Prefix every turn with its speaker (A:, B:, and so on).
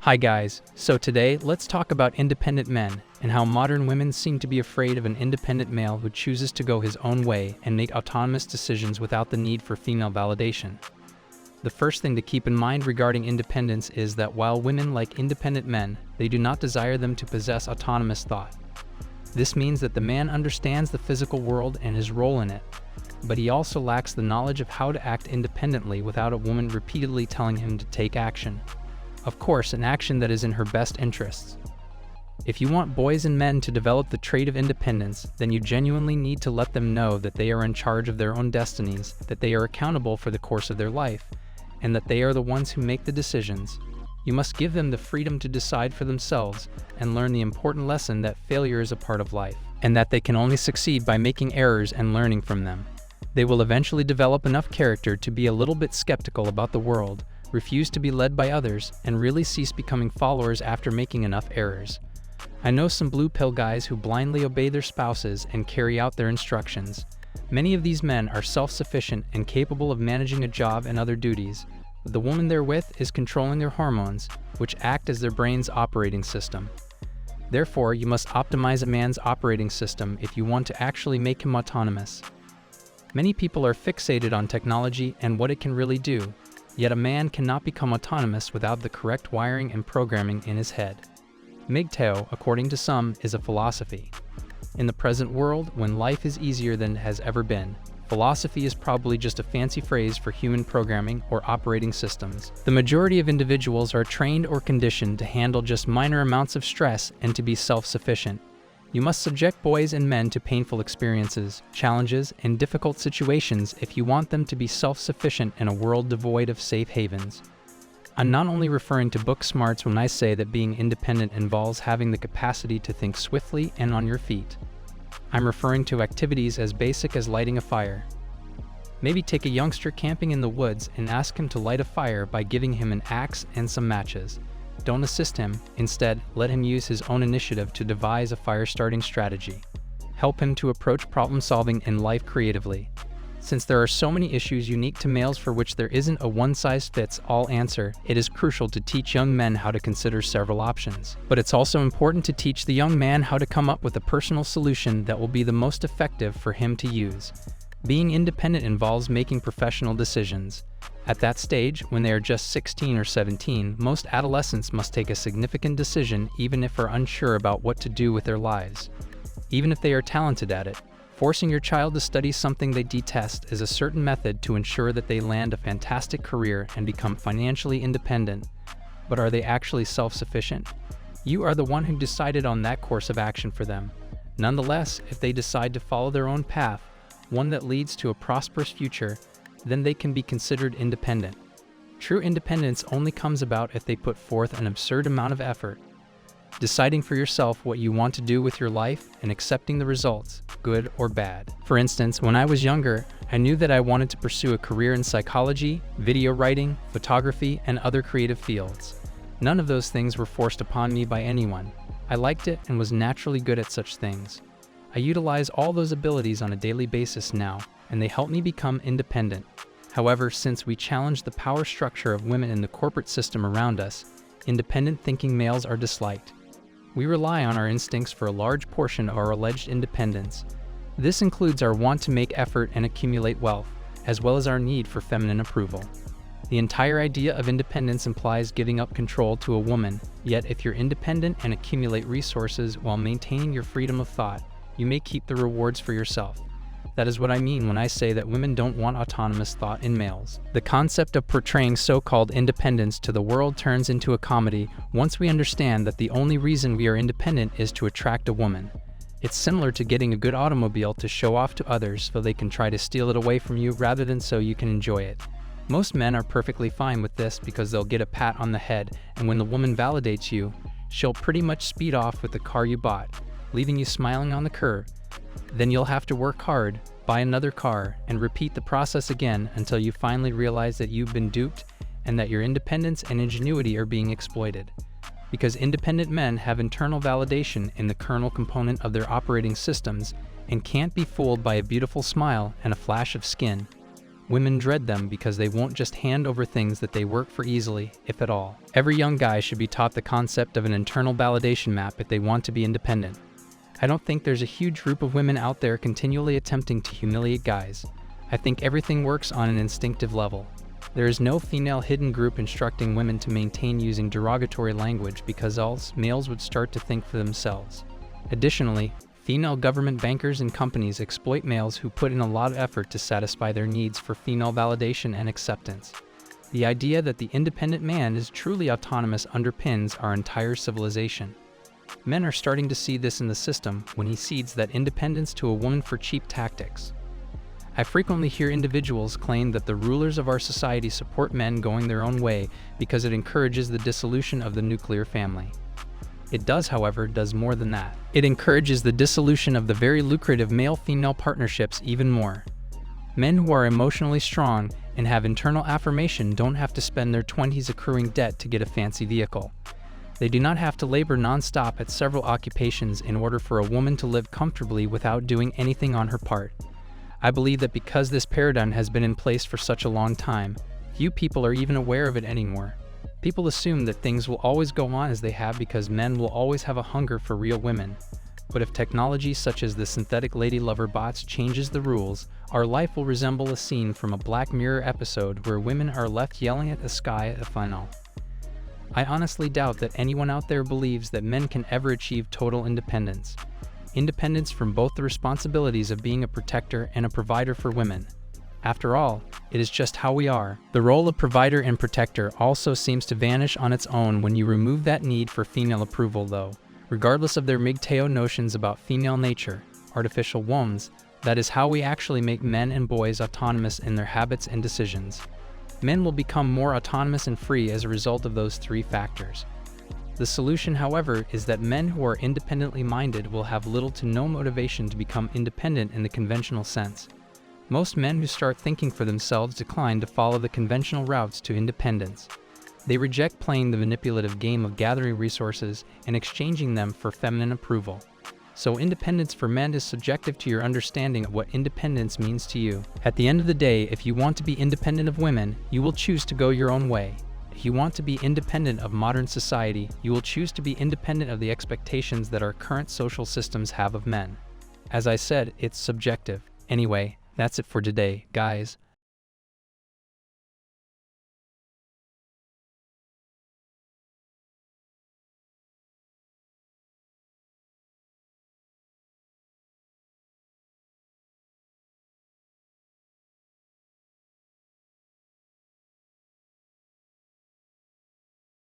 A: Hi guys, so today let's talk about independent men and how modern women seem to be afraid of an independent male who chooses to go his own way and make autonomous decisions without the need for female validation. The first thing to keep in mind regarding independence is that while women like independent men, they do not desire them to possess autonomous thought. This means that the man understands the physical world and his role in it, but he also lacks the knowledge of how to act independently without a woman repeatedly telling him to take action. Of course, an action that is in her best interests. If you want boys and men to develop the trait of independence, then you genuinely need to let them know that they are in charge of their own destinies, that they are accountable for the course of their life, and that they are the ones who make the decisions. You must give them the freedom to decide for themselves and learn the important lesson that failure is a part of life, and that they can only succeed by making errors and learning from them. They will eventually develop enough character to be a little bit skeptical about the world, refuse to be led by others, and really cease becoming followers after making enough errors. I know some blue pill guys who blindly obey their spouses and carry out their instructions. Many of these men are self-sufficient and capable of managing a job and other duties, but the woman they're with is controlling their hormones, which act as their brain's operating system. Therefore, you must optimize a man's operating system if you want to actually make him autonomous. Many people are fixated on technology and what it can really do, yet a man cannot become autonomous without the correct wiring and programming in his head. MGTOW, according to some, is a philosophy. In the present world, when life is easier than it has ever been, philosophy is probably just a fancy phrase for human programming or operating systems. The majority of individuals are trained or conditioned to handle just minor amounts of stress and to be self-sufficient. You must subject boys and men to painful experiences, challenges, and difficult situations if you want them to be self-sufficient in a world devoid of safe havens. I'm not only referring to book smarts when I say that being independent involves having the capacity to think swiftly and on your feet. I'm referring to activities as basic as lighting a fire. Maybe take a youngster camping in the woods and ask him to light a fire by giving him an axe and some matches. Don't assist him. Instead, let him use his own initiative to devise a fire-starting strategy. Help him to approach problem-solving in life creatively. Since there are so many issues unique to males for which there isn't a one-size-fits-all answer, it is crucial to teach young men how to consider several options. But it's also important to teach the young man how to come up with a personal solution that will be the most effective for him to use. Being independent involves making professional decisions. At that stage, when they are just 16 or 17, most adolescents must take a significant decision even if they're unsure about what to do with their lives. Even if they are talented at it, forcing your child to study something they detest is a certain method to ensure that they land a fantastic career and become financially independent. But are they actually self-sufficient? You are the one who decided on that course of action for them. Nonetheless, if they decide to follow their own path, one that leads to a prosperous future, then they can be considered independent. True independence only comes about if they put forth an absurd amount of effort, deciding for yourself what you want to do with your life and accepting the results, good or bad. For instance, when I was younger, I knew that I wanted to pursue a career in psychology, video writing, photography, and other creative fields. None of those things were forced upon me by anyone. I liked it and was naturally good at such things. I utilize all those abilities on a daily basis now, and they help me become independent. However, since we challenge the power structure of women in the corporate system around us, independent thinking males are disliked. We rely on our instincts for a large portion of our alleged independence. This includes our want to make effort and accumulate wealth, as well as our need for feminine approval. The entire idea of independence implies giving up control to a woman, yet if you're independent and accumulate resources while maintaining your freedom of thought, you may keep the rewards for yourself. That is what I mean when I say that women don't want autonomous thought in males. The concept of portraying so-called independence to the world turns into a comedy once we understand that the only reason we are independent is to attract a woman. It's similar to getting a good automobile to show off to others so they can try to steal it away from you rather than so you can enjoy it. Most men are perfectly fine with this because they'll get a pat on the head, and when the woman validates you, she'll pretty much speed off with the car you bought, leaving you smiling on the curb. Then you'll have to work hard, buy another car, and repeat the process again until you finally realize that you've been duped and that your independence and ingenuity are being exploited. Because independent men have internal validation in the kernel component of their operating systems and can't be fooled by a beautiful smile and a flash of skin. women dread them because they won't just hand over things that they work for easily, if at all. Every young guy should be taught the concept of an internal validation map if they want to be independent. I don't think there's a huge group of women out there continually attempting to humiliate guys. I think everything works on an instinctive level. There is no female hidden group instructing women to maintain using derogatory language because else males would start to think for themselves. Additionally, female government bankers and companies exploit males who put in a lot of effort to satisfy their needs for female validation and acceptance. The idea that the independent man is truly autonomous underpins our entire civilization. Men are starting to see this in the system when he cedes that independence to a woman for cheap tactics. I frequently hear individuals claim that the rulers of our society support men going their own way because it encourages the dissolution of the nuclear family. It does, however, more than that. It encourages the dissolution of the very lucrative male-female partnerships even more. Men who are emotionally strong and have internal affirmation don't have to spend their 20s accruing debt to get a fancy vehicle. They do not have to labor non-stop at several occupations in order for a woman to live comfortably without doing anything on her part. I believe that because this paradigm has been in place for such a long time, few people are even aware of it anymore. People assume that things will always go on as they have because men will always have a hunger for real women. But if technology such as the synthetic lady lover bots changes the rules, our life will resemble a scene from a Black Mirror episode where women are left yelling at the sky at a funnel. I honestly doubt that anyone out there believes that men can ever achieve total independence. Independence from both the responsibilities of being a protector and a provider for women. After all, it is just how we are. The role of provider and protector also seems to vanish on its own when you remove that need for female approval, though. Regardless of their MGTOW notions about female nature, artificial wombs, that is how we actually make men and boys autonomous in their habits and decisions. Men will become more autonomous and free as a result of those three factors. The solution, however, is that men who are independently minded will have little to no motivation to become independent in the conventional sense. Most men who start thinking for themselves decline to follow the conventional routes to independence. They reject playing the manipulative game of gathering resources and exchanging them for feminine approval. So independence for men is subjective to your understanding of what independence means to you. At the end of the day, if you want to be independent of women, you will choose to go your own way. If you want to be independent of modern society, you will choose to be independent of the expectations that our current social systems have of men. As I said, it's subjective. Anyway, that's it for today, guys.